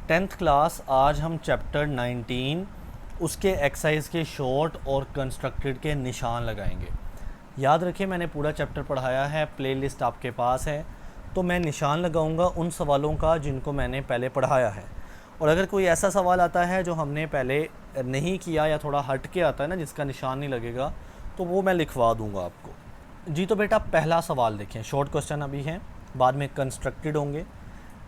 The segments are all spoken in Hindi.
10th क्लास आज हम चैप्टर 19 उसके एक्सरसाइज के शॉर्ट और कंस्ट्रक्टेड के निशान लगाएंगे। याद रखिए मैंने पूरा चैप्टर पढ़ाया है, प्लेलिस्ट आपके पास है, तो मैं निशान लगाऊंगा उन सवालों का जिनको मैंने पहले पढ़ाया है। और अगर कोई ऐसा सवाल आता है जो हमने पहले नहीं किया या थोड़ा हट के आता है ना, जिसका निशान नहीं लगेगा, तो वो मैं लिखवा दूंगा आपको। जी तो बेटा पहला सवाल देखें, शॉर्ट क्वेश्चन अभी हैं, बाद में कंस्ट्रक्टेड होंगे।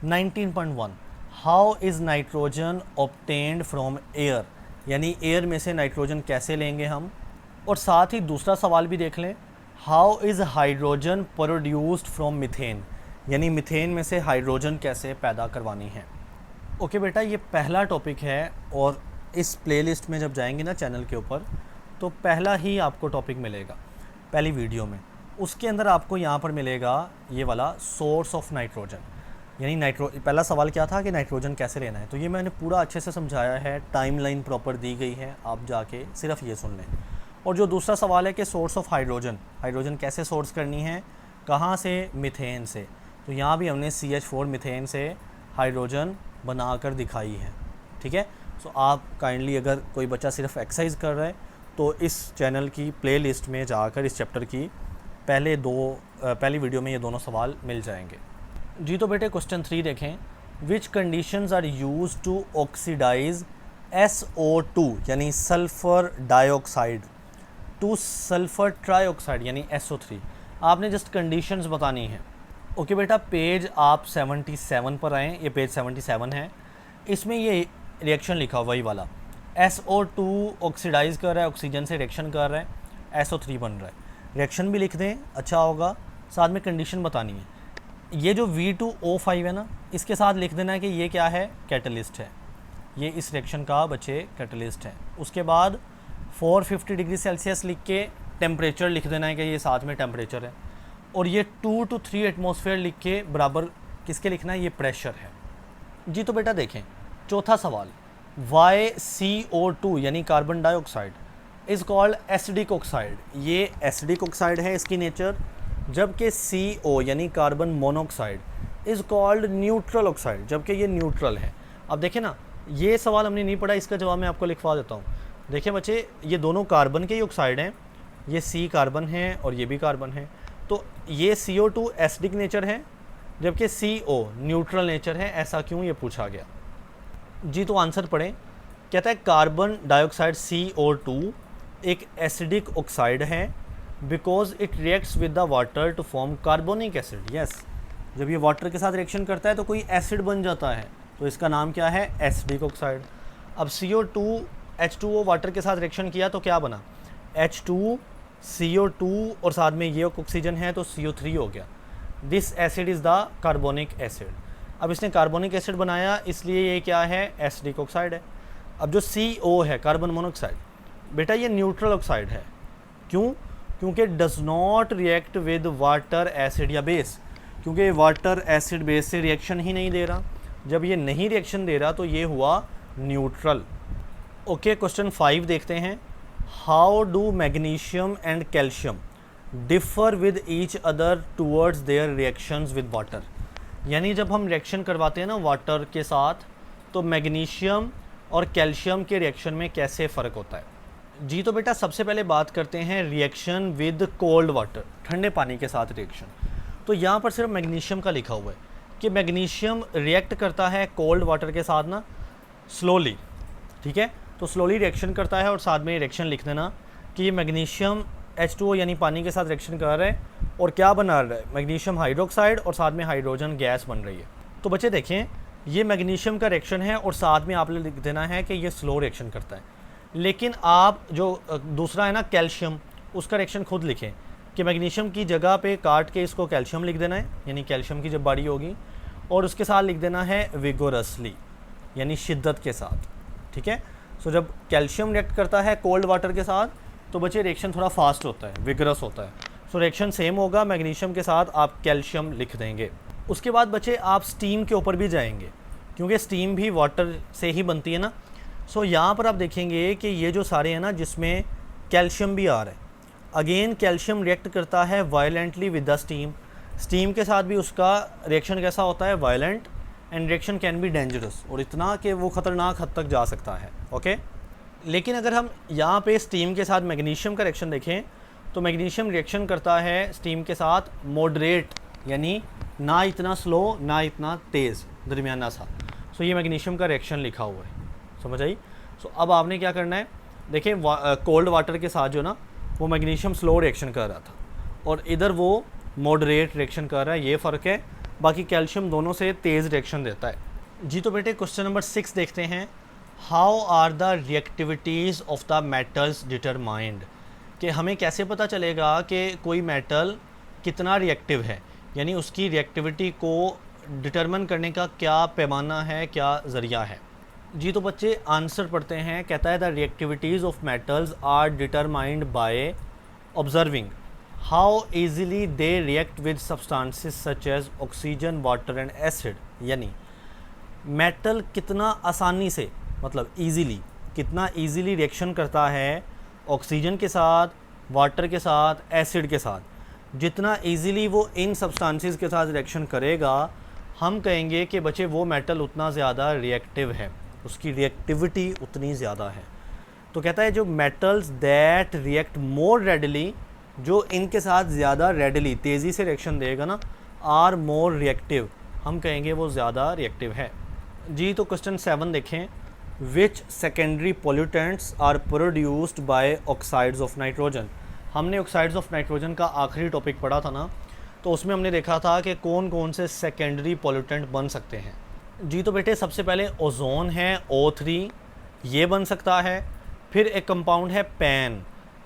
19.1 how is nitrogen obtained from air, यानी एयर में से नाइट्रोजन कैसे लेंगे हम। और साथ ही दूसरा सवाल भी देख लें, how is hydrogen produced from methane, यानी मीथेन में से हाइड्रोजन कैसे पैदा करवानी है। ओके बेटा, ये पहला टॉपिक है और इस प्लेलिस्ट में जब जाएंगे ना चैनल के ऊपर, तो पहला ही आपको टॉपिक मिलेगा पहली वीडियो में। उसके अंदर आपको यहाँ पर मिलेगा ये वाला सोर्स ऑफ नाइट्रोजन, यानी पहला सवाल क्या था कि नाइट्रोजन कैसे लेना है, तो ये मैंने पूरा अच्छे से समझाया है, टाइमलाइन प्रॉपर दी गई है, आप जाके सिर्फ ये सुन लें। और जो दूसरा सवाल है कि सोर्स ऑफ हाइड्रोजन, हाइड्रोजन कैसे सोर्स करनी है, कहाँ से, मीथेन से, तो यहाँ भी हमने CH4 मीथेन से हाइड्रोजन बनाकर दिखाई है। ठीक है, सो आप काइंडली अगर कोई बच्चा सिर्फ एक्सरसाइज कर रहा है तो इस चैनल की प्लेलिस्ट में जाकर इस चैप्टर की पहली वीडियो में ये दोनों सवाल मिल जाएंगे। जी तो बेटे क्वेश्चन 3 देखें, which conditions are used to oxidise SO2 यानी sulphur dioxide to sulphur trioxide यानी SO3। आपने जस्ट कंडीशंस बतानी है। ओके बेटा, पेज आप 77 पर आएँ, ये पेज 77 है, इसमें ये रिएक्शन लिखा हुआ वही वाला, SO2 ऑक्सीडाइज कर रहा है, ऑक्सीजन से रिएक्शन कर रहा है, SO3 बन रहा है। रिएक्शन भी लिख दें, अच्छा होगा, साथ में कंडीशन बतानी है। ये जो V2O5 है ना, इसके साथ लिख देना है कि ये क्या है, कैटलिस्ट है, ये इस रिएक्शन का बच्चे कैटलिस्ट है। उसके बाद 450 डिग्री सेल्सियस लिख के टेम्परेचर लिख देना है कि ये साथ में टेम्परेचर है। और ये 2 to 3 एटमॉस्फेयर लिख के बराबर किसके लिखना है, ये प्रेशर है। जी तो बेटा देखें चौथा सवाल, YCO2 यानी carbon dioxide is called acidic oxide, ये एसिडिक ऑक्साइड है इसकी नेचर, जबकि CO यानी carbon monoxide is called neutral oxide, जबकि ये न्यूट्रल है। अब देखें ना, ये सवाल हमने नहीं पढ़ा, इसका जवाब मैं आपको लिखवा देता हूँ। देखिए बच्चे, ये दोनों कार्बन के ही ऑक्साइड हैं, ये C कार्बन है और ये भी कार्बन है, तो ये CO2 एसिडिक नेचर है जबकि CO न्यूट्रल नेचर है। ऐसा क्यों, ये पूछा गया। जी तो आंसर पढ़ें, कहता है कार्बन डाइऑक्साइड CO2 एक एसिडिक ऑक्साइड है because it reacts with the water to form carbonic acid. Yes, जब ये वाटर के साथ रिएक्शन करता है तो कोई एसिड बन जाता है, तो इसका नाम क्या है, एसिडिक ऑक्साइड। अब CO2 H2O वाटर के साथ रिएक्शन किया तो क्या बना, H2 CO2 और साथ में ये ऑक्सीजन है तो CO3 हो गया। This acid is the carbonic acid. अब इसने कार्बोनिक एसिड बनाया, इसलिए ये क्या है, एसिडिक ऑक्साइड है। अब जो CO है, कार्बन मोनोऑक्साइड, बेटा ये न्यूट्रल ऑक्साइड है। क्यों, क्योंकि does not react with water acid या बेस, क्योंकि वाटर एसिड बेस से रिएक्शन ही नहीं दे रहा। जब ये नहीं रिएक्शन दे रहा तो ये हुआ न्यूट्रल। ओके, क्वेश्चन 5 देखते हैं, how do magnesium and calcium differ with each other towards their reactions with water, यानी जब हम रिएक्शन करवाते हैं ना वाटर के साथ, तो मैग्नीशियम और कैल्शियम के रिएक्शन में कैसे फ़र्क होता है। जी तो बेटा सबसे पहले बात करते हैं रिएक्शन विद कोल्ड वाटर, ठंडे पानी के साथ रिएक्शन। तो यहाँ पर सिर्फ मैग्नीशियम का लिखा हुआ है कि मैग्नीशियम रिएक्ट करता है कोल्ड वाटर के साथ ना स्लोली। ठीक है, तो स्लोली रिएक्शन करता है, और साथ में रिएक्शन लिख देना कि ये मैग्नीशियम H2O यानी पानी के साथ रिएक्शन कर रहा है और क्या बना रहा है, मैग्नीशियम हाइड्रोक्साइड और साथ में हाइड्रोजन गैस बन रही है। तो बच्चे देखें, ये मैग्नीशियम का रिएक्शन है और साथ में आपने लिख देना है कि ये स्लो रिएक्शन करता है। लेकिन आप जो दूसरा है ना कैल्शियम, उसका रिएक्शन खुद लिखें कि मैग्नीशियम की जगह पे काट के इसको कैल्शियम लिख देना है, यानी कैल्शियम की जब बारी होगी, और उसके साथ लिख देना है विगोरसली यानी शिद्दत के साथ। ठीक है, सो जब कैल्शियम रिएक्ट करता है कोल्ड वाटर के साथ तो बच्चे रिएक्शन थोड़ा फास्ट होता है, विगरस होता है। सो रिएक्शन सेम होगा, मैग्नीशियम के साथ आप कैल्शियम लिख देंगे। उसके बाद बच्चे आप स्टीम के ऊपर भी जाएंगे, क्योंकि स्टीम भी वाटर से ही बनती है ना। सो यहाँ पर आप देखेंगे कि ये जो सारे हैं ना, जिसमें कैल्शियम भी आ रहा है, अगेन कैल्शियम रिएक्ट करता है violently with the steam, steam के साथ भी उसका रिएक्शन कैसा होता है, violent, and reaction can be dangerous, और इतना कि वो ख़तरनाक हद तक जा सकता है। ओके, लेकिन अगर हम यहाँ पे स्टीम के साथ मैग्नीशियम का रिएक्शन देखें तो मैग्नीशियम रिएक्शन करता है स्टीम के साथ मॉडरेट, यानी ना इतना स्लो ना इतना तेज़, दरमियाना सा। सो ये मैग्नीशियम का रिएक्शन लिखा हुआ है, समझ आई। सो अब आपने क्या करना है, देखें कोल्ड वाटर के साथ जो ना वो मैग्नीशियम स्लो रिएक्शन कर रहा था और इधर वो मॉडरेट रिएक्शन कर रहा है, ये फ़र्क है। बाकी कैल्शियम दोनों से तेज़ रिएक्शन देता है। जी तो बेटे क्वेश्चन नंबर 6 देखते हैं। How are the reactivities of the metals determined, कि हमें कैसे पता चलेगा कि कोई मेटल कितना रिएक्टिव है, यानी उसकी रिएक्टिविटी को डिटरमिन करने का क्या पैमाना है, क्या ज़रिया है। जी तो बच्चे आंसर पढ़ते हैं। कहता है the reactivities of metals are determined by observing how easily they react with substances such as oxygen, water and acid. यानी मेटल कितना आसानी से, मतलब ईज़िली, कितना ईज़िली रिएक्शन करता है ऑक्सीजन के साथ, वाटर के साथ, एसिड के साथ। जितना ईज़िली वो इन सब्सटेंसेस के साथ रिएक्शन करेगा, हम कहेंगे कि बच्चे वो मेटल उतना ज़्यादा रिएक्टिव है, उसकी रिएक्टिविटी उतनी ज़्यादा है। तो कहता है जो metals that react more readily, जो इनके साथ ज़्यादा रेडली, तेज़ी से रिएक्शन देगा ना, आर मोर रिएक्टिव, हम कहेंगे वो ज़्यादा रिएक्टिव है। जी तो क्वेश्चन 7 देखें। Which secondary pollutants are produced by oxides of nitrogen. हमने ऑक्साइड्स ऑफ नाइट्रोजन का आखिरी टॉपिक पढ़ा था ना, तो उसमें हमने देखा था कि कौन कौन से सेकेंडरी पोल्यूटेंट बन सकते हैं। जी तो बेटे सबसे पहले ओजोन है, O3, ये बन सकता है। फिर एक कंपाउंड है पैन,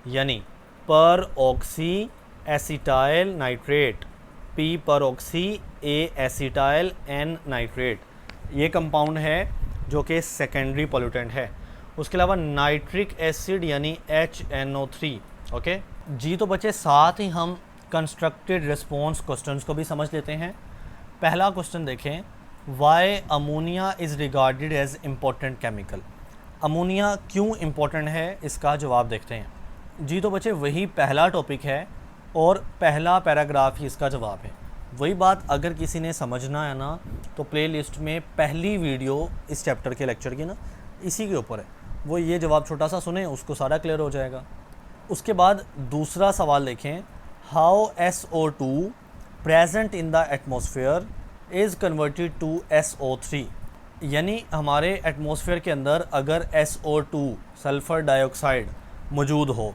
यानी पर ऑक्सी एसिटाइल नाइट्रेट, P पर oxy, A acetyl, N nitrate, ये कंपाउंड है जो कि सेकेंडरी पोल्यूटेंट है। उसके अलावा नाइट्रिक एसिड यानी HNO3। ओके जी तो बच्चे साथ ही हम कंस्ट्रक्टेड रिस्पॉन्स क्वेश्चंस को भी समझ लेते हैं। पहला क्वेश्चन देखें, why ammonia is regarded as important chemical. Ammonia क्यों इम्पोर्टेंट है, इसका जवाब देखते हैं। जी तो बच्चे वही पहला टॉपिक है और पहला पैराग्राफ ही इसका जवाब है। वही बात अगर किसी ने समझना है ना, तो प्लेलिस्ट में पहली वीडियो इस चैप्टर के लेक्चर की ना इसी के ऊपर है, वो ये जवाब छोटा सा सुने, उसको सारा क्लियर हो जाएगा। उसके बाद दूसरा सवाल देखें, how SO2 present in the atmosphere is converted to SO3। यानी हमारे एटमॉस्फेयर के अंदर अगर SO2 सल्फ़र डाइऑक्साइड मौजूद हो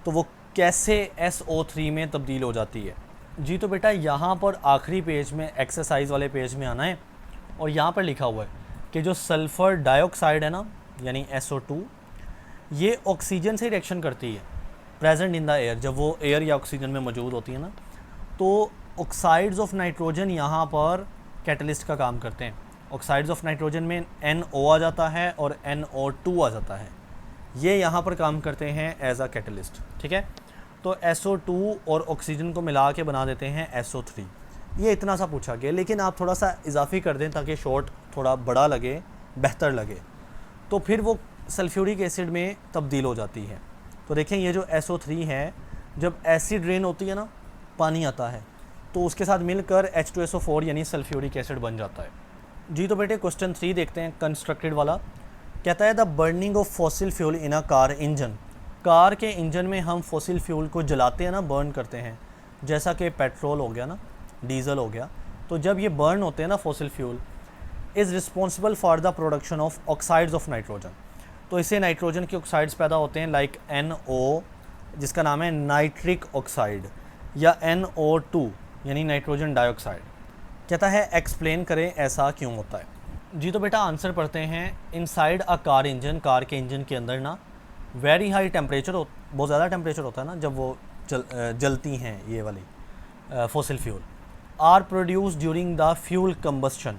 तो वो कैसे SO3 में तब्दील हो जाती है। जी तो बेटा यहाँ पर आखिरी पेज में, एक्सरसाइज वाले पेज में आना है और यहाँ पर लिखा हुआ है कि जो सल्फ़र डाइऑक्साइड है ना, यानी SO2, ये ऑक्सीजन से रिएक्शन करती है प्रेजेंट इन द एयर। जब वो एयर या ऑक्सीजन में मौजूद होती है ना, तो ऑक्साइड्स ऑफ नाइट्रोजन यहाँ पर कैटलिस्ट का काम करते हैं। ऑक्साइड्स ऑफ नाइट्रोजन में NO आ जाता है और NO2 आ जाता है, ये यहाँ पर काम करते हैं एज अ कैटलिस्ट। ठीक है, तो SO2 और ऑक्सीजन को मिला के बना देते हैं SO3। ये इतना सा पूछा गया, लेकिन आप थोड़ा सा इजाफी कर दें ताकि शॉर्ट थोड़ा बड़ा लगे, बेहतर लगे। तो फिर वो सल्फ्यूरिक एसिड में तब्दील हो जाती है। तो देखें ये जो SO3 है, जब एसिड रेन होती है ना, पानी आता है, तो उसके साथ मिलकर H2SO4 यानी सल्फ्यूरिक एसिड बन जाता है। जी तो बेटे क्वेश्चन 3 देखते हैं, कंस्ट्रक्टेड वाला। कहता है the burning of fossil fuel in a car engine. Car के इंजन में हम फॉसिल फ्यूल को जलाते हैं ना, बर्न करते हैं, जैसा कि पेट्रोल हो गया ना, डीजल हो गया। तो जब ये बर्न होते हैं ना fossil fuel, is responsible for the production of oxides of nitrogen. तो इससे नाइट्रोजन के ऑक्साइड्स पैदा होते हैं, लाइक NO, जिसका नाम है नाइट्रिक ऑक्साइड, या NO2 यानी नाइट्रोजन डाइऑक्साइड। कहता है एक्सप्लेन करें ऐसा क्यों होता है। जी तो बेटा आंसर पढ़ते हैं। Inside a car engine, car के इंजन के अंदर ना वेरी हाई टेम्परेचर, बहुत ज़्यादा टेम्परेचर होता है ना जब वो जलती हैं ये वाली fossil fuel, are produce during the fuel combustion.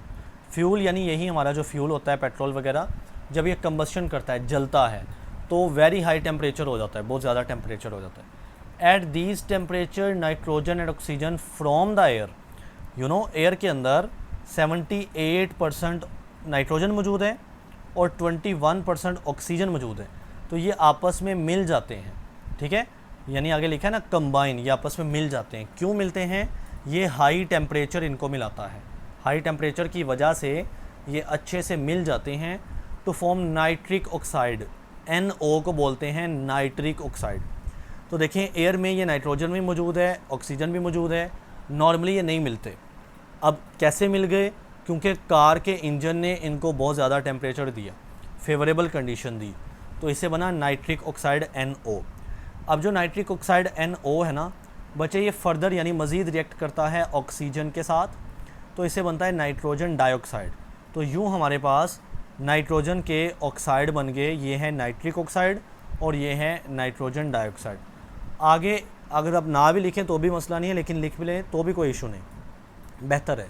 Fuel यानी यही हमारा जो फ्यूल होता है पेट्रोल वगैरह, जब ये कम्बस्शन करता है, जलता है, तो वेरी हाई टेम्परेचर हो जाता है, बहुत ज़्यादा टेम्परेचर हो जाता है। At these temperature nitrogen and oxygen from the air, you know air के अंदर 78% नाइट्रोजन मौजूद है और 21% ऑक्सीजन मौजूद है, तो ये आपस में मिल जाते हैं। ठीक है, यानी आगे लिखा है ना कंबाइन, ये आपस में मिल जाते हैं। क्यों मिलते हैं? ये हाई टेम्परेचर इनको मिलाता है। हाई टेम्परेचर की वजह से ये अच्छे से मिल जाते हैं to form nitric oxide. NO को बोलते हैं नाइट्रिक ऑक्साइड। तो देखें एयर में ये नाइट्रोजन भी मौजूद है, ऑक्सीजन भी मौजूद है, नॉर्मली ये नहीं मिलते। अब कैसे मिल गए? क्योंकि कार के इंजन ने इनको बहुत ज़्यादा टेम्परेचर दिया, फेवरेबल कंडीशन दी, तो इससे बना नाइट्रिक ऑक्साइड NO। अब जो नाइट्रिक ऑक्साइड NO है ना बच्चे, ये फर्दर यानी मज़ीद रिएक्ट करता है ऑक्सीजन के साथ, तो इससे बनता है नाइट्रोजन डाइऑक्साइड। तो यूँ हमारे पास नाइट्रोजन के ऑक्साइड बन गए, ये है नाइट्रिक ऑक्साइड और ये है नाइट्रोजन डाइऑक्साइड। आगे अगर आप ना भी लिखें तो भी मसला नहीं है, लेकिन लिख भी लें तो भी कोई इशू नहीं, बेहतर है।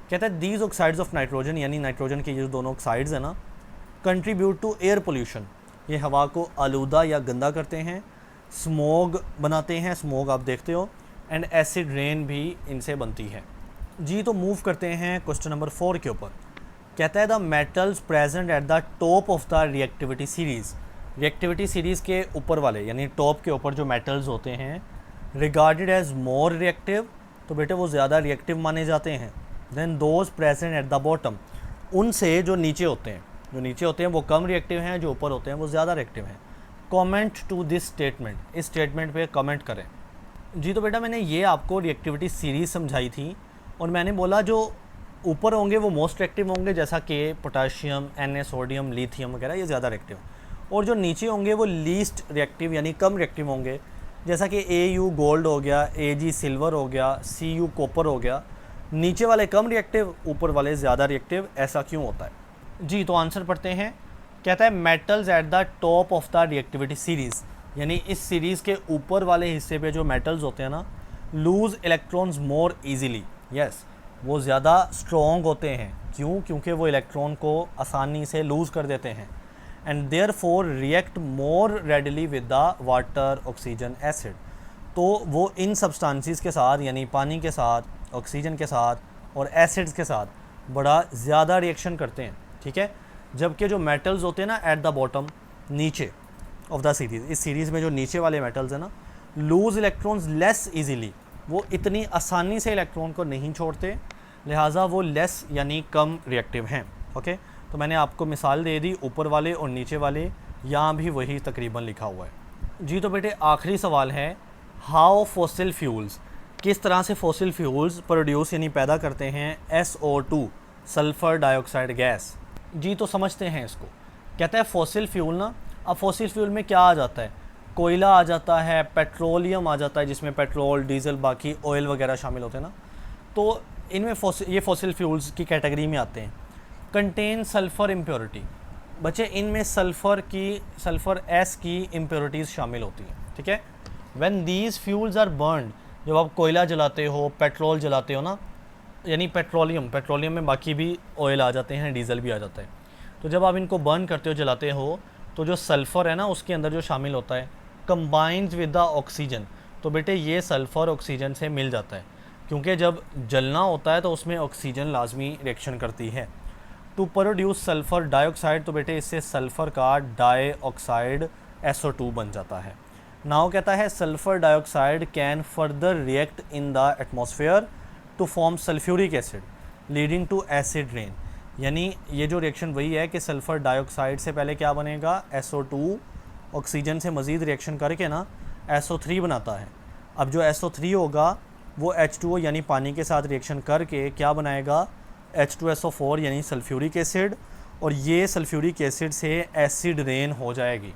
कहता है दीज ऑक्साइड्स ऑफ नाइट्रोजन, यानी नाइट्रोजन के ये दोनों ऑक्साइड्स हैं ना, कंट्रीब्यूट टू एयर पोल्यूशन, ये हवा को आलूदा या गंदा करते हैं, स्मोग बनाते हैं, स्मोग आप देखते हो, एंड एसिड रेन भी इनसे बनती है। जी तो मूव करते हैं क्वेश्चन नंबर 4 के ऊपर। कहता है the metals present at the top of the reactivity series, reactivity series के ऊपर वाले यानी टॉप के ऊपर जो मेटल्स होते हैं, रिगार्डेड एज मोर रिएक्टिव, तो बेटे वो ज़्यादा रिएक्टिव माने जाते हैं, then those present at the bottom, उनसे जो नीचे होते हैं, जो नीचे होते हैं वो कम रिएक्टिव हैं, जो ऊपर होते हैं वो ज़्यादा रिएक्टिव हैं। कमेंट टू दिस स्टेटमेंट, इस स्टेटमेंट पे कमेंट करें। जी तो बेटा मैंने ये आपको रिएक्टिविटी सीरीज़ समझाई थी और मैंने बोला जो ऊपर होंगे वो मोस्ट रिएक्टिव होंगे, जैसा कि पोटाशियम, Na, सोडियम, लिथियम वगैरह, ये ज़्यादा रिएक्टिव, और जो नीचे होंगे वो लीस्ट रिएक्टिव यानी कम रिएक्टिव होंगे, जैसा कि Au गोल्ड हो गया, Ag सिल्वर हो गया, Cu कॉपर हो गया। नीचे वाले कम रिएक्टिव, ऊपर वाले ज़्यादा रिएक्टिव, ऐसा क्यों होता है? जी तो आंसर पढ़ते हैं। कहता है metals at the top of the reactivity series, यानी इस सीरीज़ के ऊपर वाले हिस्से पे जो मेटल्स होते हैं ना, lose electrons more easily, yes वो ज़्यादा स्ट्रॉन्ग होते हैं। क्यों? क्योंकि वो इलेक्ट्रॉन को आसानी से लूज़ कर देते हैं, and therefore react more readily with the water, oxygen, acid, तो वो इन सब्सटेंसेस के साथ यानी पानी के साथ, ऑक्सीजन के साथ और एसिड्स के साथ बड़ा ज़्यादा रिएक्शन करते हैं, ठीक है। जबकि जो मेटल्स होते हैं ना एट द बॉटम, नीचे ऑफ द सीरीज़, इस सीरीज़ में जो नीचे वाले मेटल्स हैं ना, लूज़ इलेक्ट्रॉन्स लेस इजीली, वो इतनी आसानी से इलेक्ट्रॉन को नहीं छोड़ते, लिहाजा वो लेस यानी कम रिएक्टिव हैं। ओके, तो मैंने आपको मिसाल दे दी ऊपर वाले और नीचे वाले, यहाँ भी वही तकरीबन लिखा हुआ है। जी तो बेटे आखिरी सवाल है, हाउ फॉसिल फ्यूल्स, किस तरह से फॉसिल फ्यूल्स प्रोड्यूस यानी पैदा करते हैं SO2 सल्फ़र डाइऑक्साइड गैस। जी तो समझते हैं इसको। कहता है फॉसिल फ्यूल ना, अब फॉसिल फ्यूल में क्या आ जाता है? कोयला आ जाता है, पेट्रोलियम आ जाता है जिसमें पेट्रोल, डीजल, बाकी ऑयल वगैरह शामिल होते हैं ना, तो इनमें ये फॉसिल फ्यूल्स की कैटेगरी में आते हैं। कंटेन सल्फ़र इम्प्योरिटी, बच्चे इनमें सल्फ़र S की इम्प्योरिटीज़ शामिल होती हैं, ठीक है। When these fuels are burned, जब आप कोयला जलाते हो, पेट्रोल जलाते हो ना, यानी पेट्रोलियम में बाकी भी ऑयल आ जाते हैं, डीजल भी आ जाता है, तो जब आप इनको बर्न करते हो, जलाते हो, तो जो सल्फ़र है ना उसके अंदर जो शामिल होता है, कंबाइंस विद द ऑक्सीजन, तो बेटे ये सल्फ़र ऑक्सीजन से मिल जाता है, क्योंकि जब जलना होता है तो उसमें ऑक्सीजन लाजमी रिएक्शन करती है टू प्रोड्यूस सल्फ़र डाइऑक्साइड, तो बेटे इससे सल्फ़र का डाइऑक्साइड SO2 बन जाता है। नाउ कहता है sulphur dioxide can further react in the atmosphere to form sulphuric acid leading to acid rain, यानी ये जो रिएक्शन वही है कि सल्फ़र डाइऑक्साइड से पहले क्या बनेगा, SO2 ऑक्सीजन से मज़ीद रिएक्शन करके ना SO3 बनाता है। अब जो SO3 होगा वो H2O यानी पानी के साथ रिएक्शन करके क्या बनाएगा, H2SO4 यानी सल्फ्यूरिक एसिड, और ये सल्फ्यूरिक एसिड से एसिड रेन हो जाएगी।